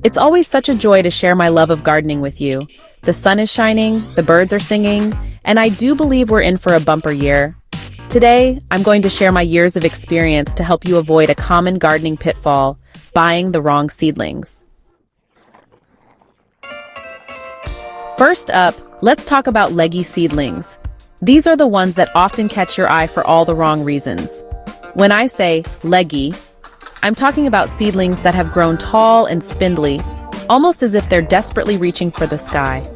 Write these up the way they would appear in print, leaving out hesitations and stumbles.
It's always such a joy to share my love of gardening with you. The sun is shining, the birds are singing, and I do believe we're in for a bumper year. Today, I'm going to share my years of experience to help you avoid a common gardening pitfall, buying the wrong seedlings. First up, let's talk about leggy seedlings. These are the ones that often catch your eye for all the wrong reasons. When I say leggy, I'm talking about seedlings that have grown tall and spindly, almost as if they're desperately reaching for the sky.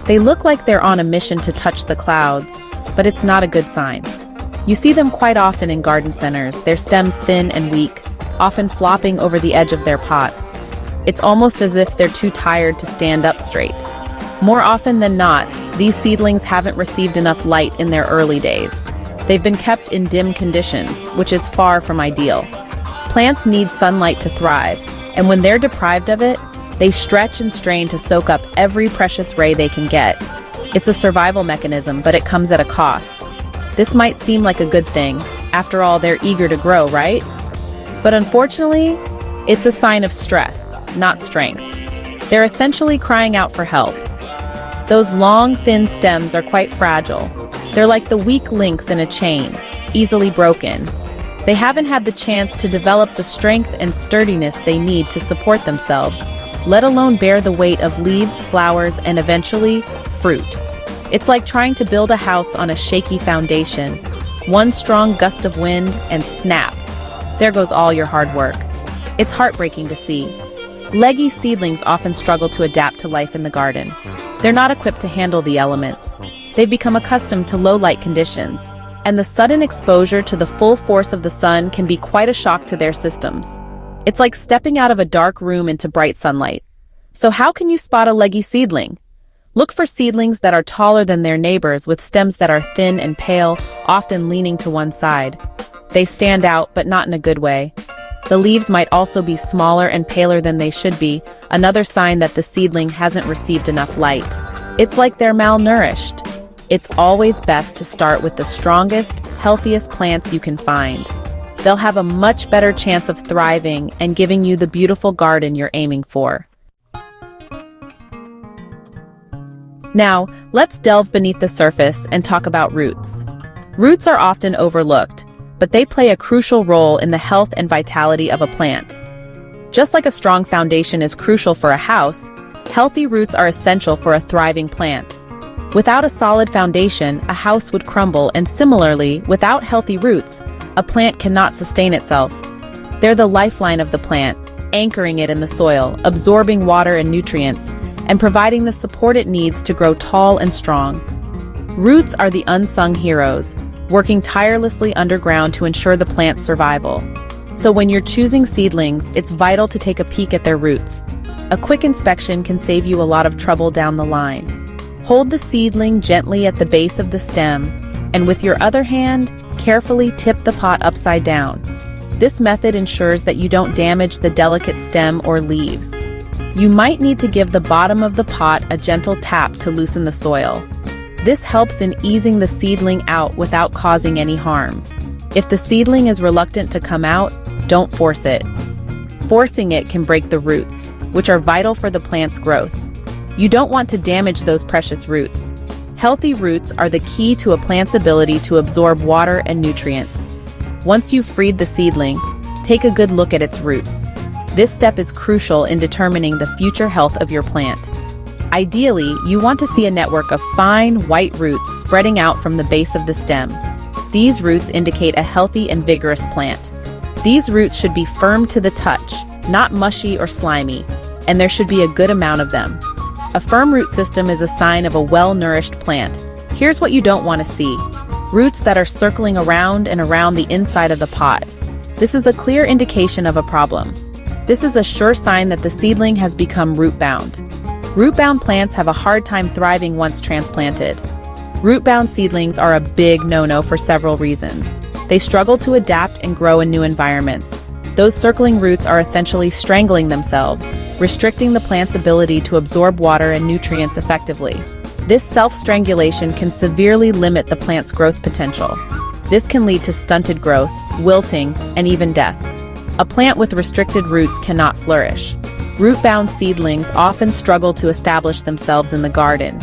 They look like they're on a mission to touch the clouds, but it's not a good sign. You see them quite often in garden centers, their stems thin and weak, often flopping over the edge of their pots. It's almost as if they're too tired to stand up straight. More often than not, these seedlings haven't received enough light in their early days. They've been kept in dim conditions, which is far from ideal. Plants need sunlight to thrive, and when they're deprived of it, they stretch and strain to soak up every precious ray they can get. It's a survival mechanism, but it comes at a cost. This might seem like a good thing. After all, they're eager to grow, right? But unfortunately, it's a sign of stress, not strength. They're essentially crying out for help. Those long, thin stems are quite fragile. They're like the weak links in a chain, easily broken. They haven't had the chance to develop the strength and sturdiness they need to support themselves, let alone bear the weight of leaves, flowers, and eventually, fruit. It's like trying to build a house on a shaky foundation. One strong gust of wind, and snap. There goes all your hard work. It's heartbreaking to see. Leggy seedlings often struggle to adapt to life in the garden. They're not equipped to handle the elements. They've become accustomed to low-light conditions, and the sudden exposure to the full force of the sun can be quite a shock to their systems. It's like stepping out of a dark room into bright sunlight. So how can you spot a leggy seedling? Look for seedlings that are taller than their neighbors with stems that are thin and pale, often leaning to one side. They stand out, but not in a good way. The leaves might also be smaller and paler than they should be, another sign that the seedling hasn't received enough light. It's like they're malnourished. It's always best to start with the strongest, healthiest plants you can find. They'll have a much better chance of thriving and giving you the beautiful garden you're aiming for. Now, let's delve beneath the surface and talk about roots. Roots are often overlooked, but they play a crucial role in the health and vitality of a plant. Just like a strong foundation is crucial for a house, healthy roots are essential for a thriving plant. Without a solid foundation, a house would crumble, and similarly, without healthy roots, a plant cannot sustain itself. They're the lifeline of the plant, anchoring it in the soil, absorbing water and nutrients, and providing the support it needs to grow tall and strong. Roots are the unsung heroes, working tirelessly underground to ensure the plant's survival. So when you're choosing seedlings, it's vital to take a peek at their roots. A quick inspection can save you a lot of trouble down the line. Hold the seedling gently at the base of the stem, and with your other hand, carefully tip the pot upside down. This method ensures that you don't damage the delicate stem or leaves. You might need to give the bottom of the pot a gentle tap to loosen the soil. This helps in easing the seedling out without causing any harm. If the seedling is reluctant to come out, don't force it. Forcing it can break the roots, which are vital for the plant's growth. You don't want to damage those precious roots. Healthy roots are the key to a plant's ability to absorb water and nutrients. Once you've freed the seedling, take a good look at its roots. This step is crucial in determining the future health of your plant. Ideally, you want to see a network of fine, white roots spreading out from the base of the stem. These roots indicate a healthy and vigorous plant. These roots should be firm to the touch, not mushy or slimy, and there should be a good amount of them. A firm root system is a sign of a well-nourished plant. Here's what you don't want to see: roots that are circling around and around the inside of the pot. This is a clear indication of a problem. This is a sure sign that the seedling has become root-bound. Root-bound plants have a hard time thriving once transplanted. Root-bound seedlings are a big no-no for several reasons. They struggle to adapt and grow in new environments. Those circling roots are essentially strangling themselves, restricting the plant's ability to absorb water and nutrients effectively. This self-strangulation can severely limit the plant's growth potential. This can lead to stunted growth, wilting, and even death. A plant with restricted roots cannot flourish. Root-bound seedlings often struggle to establish themselves in the garden.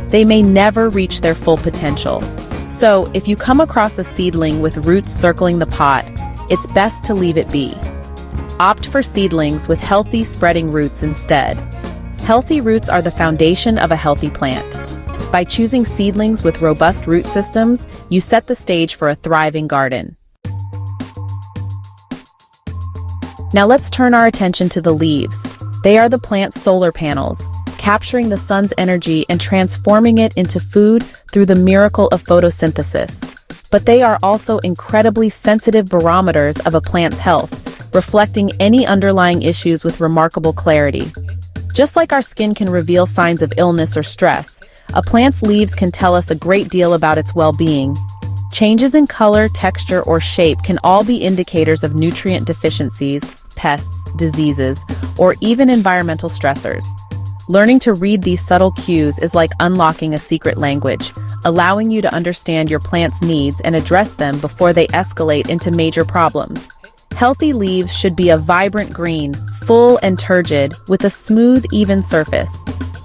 They may never reach their full potential. So, if you come across a seedling with roots circling the pot, it's best to leave it be. Opt for seedlings with healthy spreading roots instead. Healthy roots are the foundation of a healthy plant. By choosing seedlings with robust root systems, you set the stage for a thriving garden. Now let's turn our attention to the leaves. They are the plant's solar panels, capturing the sun's energy and transforming it into food through the miracle of photosynthesis. But they are also incredibly sensitive barometers of a plant's health, reflecting any underlying issues with remarkable clarity. Just like our skin can reveal signs of illness or stress, a plant's leaves can tell us a great deal about its well-being. Changes in color, texture, or shape can all be indicators of nutrient deficiencies, pests, diseases, or even environmental stressors. Learning to read these subtle cues is like unlocking a secret language, allowing you to understand your plant's needs and address them before they escalate into major problems. Healthy leaves should be a vibrant green, full and turgid, with a smooth, even surface.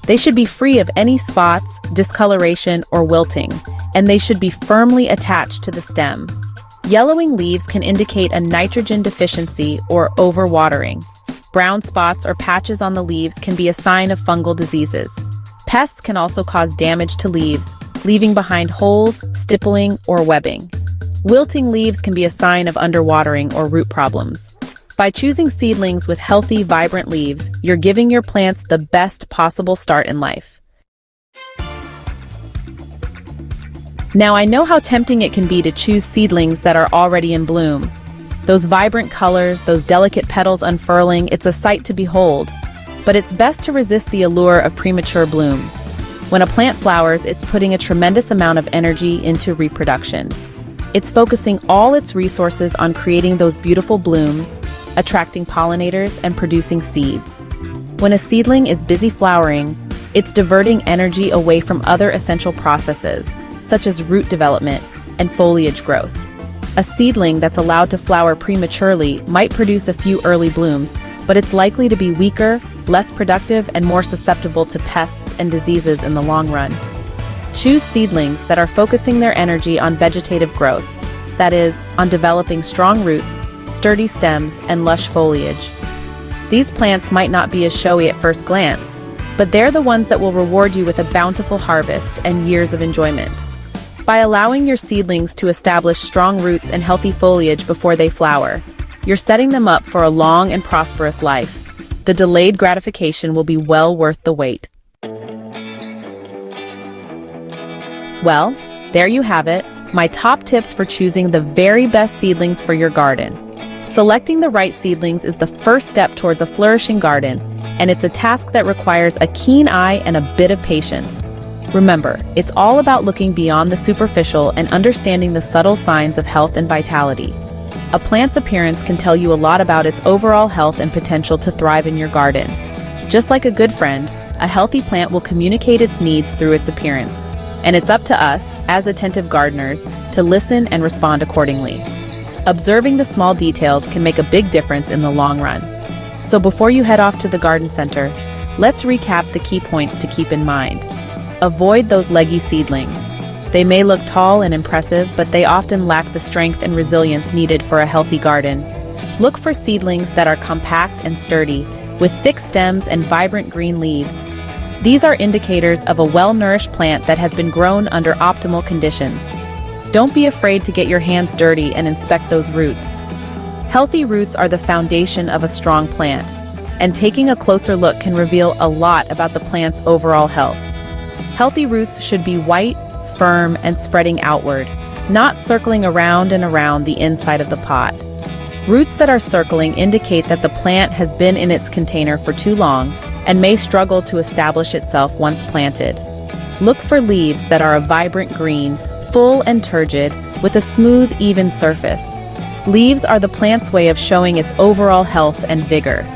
They should be free of any spots, discoloration, or wilting, and they should be firmly attached to the stem. Yellowing leaves can indicate a nitrogen deficiency or overwatering. Brown spots or patches on the leaves can be a sign of fungal diseases. Pests can also cause damage to leaves, leaving behind holes, stippling, or webbing. Wilting leaves can be a sign of underwatering or root problems. By choosing seedlings with healthy, vibrant leaves, you're giving your plants the best possible start in life. Now I know how tempting it can be to choose seedlings that are already in bloom. Those vibrant colors, those delicate petals unfurling, it's a sight to behold. But it's best to resist the allure of premature blooms. When a plant flowers, it's putting a tremendous amount of energy into reproduction. It's focusing all its resources on creating those beautiful blooms, attracting pollinators, and producing seeds. When a seedling is busy flowering, it's diverting energy away from other essential processes, such as root development and foliage growth. A seedling that's allowed to flower prematurely might produce a few early blooms, but it's likely to be weaker, less productive, and more susceptible to pests and diseases in the long run. Choose seedlings that are focusing their energy on vegetative growth, that is, on developing strong roots, sturdy stems, and lush foliage. These plants might not be as showy at first glance, but they're the ones that will reward you with a bountiful harvest and years of enjoyment. By allowing your seedlings to establish strong roots and healthy foliage before they flower, you're setting them up for a long and prosperous life. The delayed gratification will be well worth the wait. Well, there you have it, my top tips for choosing the very best seedlings for your garden. Selecting the right seedlings is the first step towards a flourishing garden, and it's a task that requires a keen eye and a bit of patience. Remember, it's all about looking beyond the superficial and understanding the subtle signs of health and vitality. A plant's appearance can tell you a lot about its overall health and potential to thrive in your garden. Just like a good friend, a healthy plant will communicate its needs through its appearance, and it's up to us, as attentive gardeners, to listen and respond accordingly. Observing the small details can make a big difference in the long run. So before you head off to the garden center, let's recap the key points to keep in mind. Avoid those leggy seedlings. They may look tall and impressive, but they often lack the strength and resilience needed for a healthy garden. Look for seedlings that are compact and sturdy, with thick stems and vibrant green leaves. These are indicators of a well-nourished plant that has been grown under optimal conditions. Don't be afraid to get your hands dirty and inspect those roots. Healthy roots are the foundation of a strong plant, and taking a closer look can reveal a lot about the plant's overall health. Healthy roots should be white, firm, and spreading outward, not circling around and around the inside of the pot. Roots that are circling indicate that the plant has been in its container for too long and may struggle to establish itself once planted. Look for leaves that are a vibrant green, full and turgid, with a smooth, even surface. Leaves are the plant's way of showing its overall health and vigor.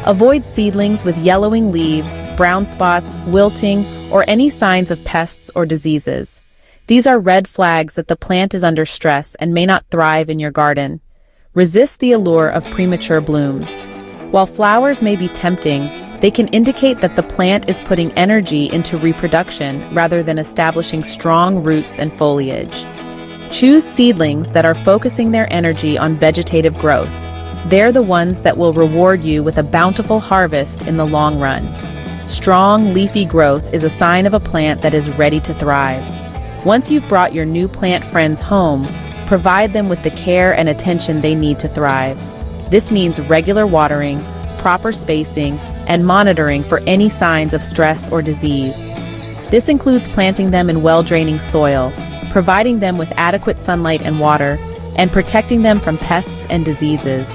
Avoid seedlings with yellowing leaves, brown spots, wilting, or any signs of pests or diseases. These are red flags that the plant is under stress and may not thrive in your garden. resist the allure of premature blooms. While flowers may be tempting, they can indicate that the plant is putting energy into reproduction rather than establishing strong roots and foliage. Choose seedlings that are focusing their energy on vegetative growth. They're the ones that will reward you with a bountiful harvest in the long run. Strong, leafy growth is a sign of a plant that is ready to thrive. Once you've brought your new plant friends home, provide them with the care and attention they need to thrive. This means regular watering, proper spacing, and monitoring for any signs of stress or disease. This includes planting them in well-draining soil, providing them with adequate sunlight and water, and protecting them from pests and diseases.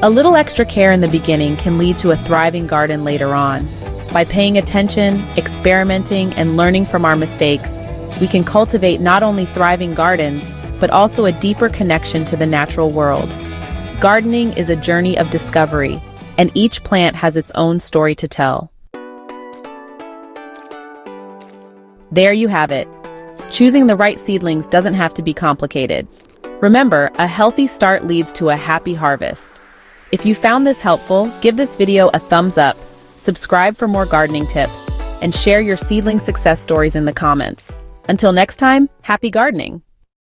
A little extra care in the beginning can lead to a thriving garden later on. By paying attention, experimenting, and learning from our mistakes, we can cultivate not only thriving gardens, but also a deeper connection to the natural world. Gardening is a journey of discovery, and each plant has its own story to tell. There you have it. Choosing the right seedlings doesn't have to be complicated. Remember, a healthy start leads to a happy harvest. If you found this helpful, give this video a thumbs up, subscribe for more gardening tips, and share your seedling success stories in the comments. Until next time, happy gardening!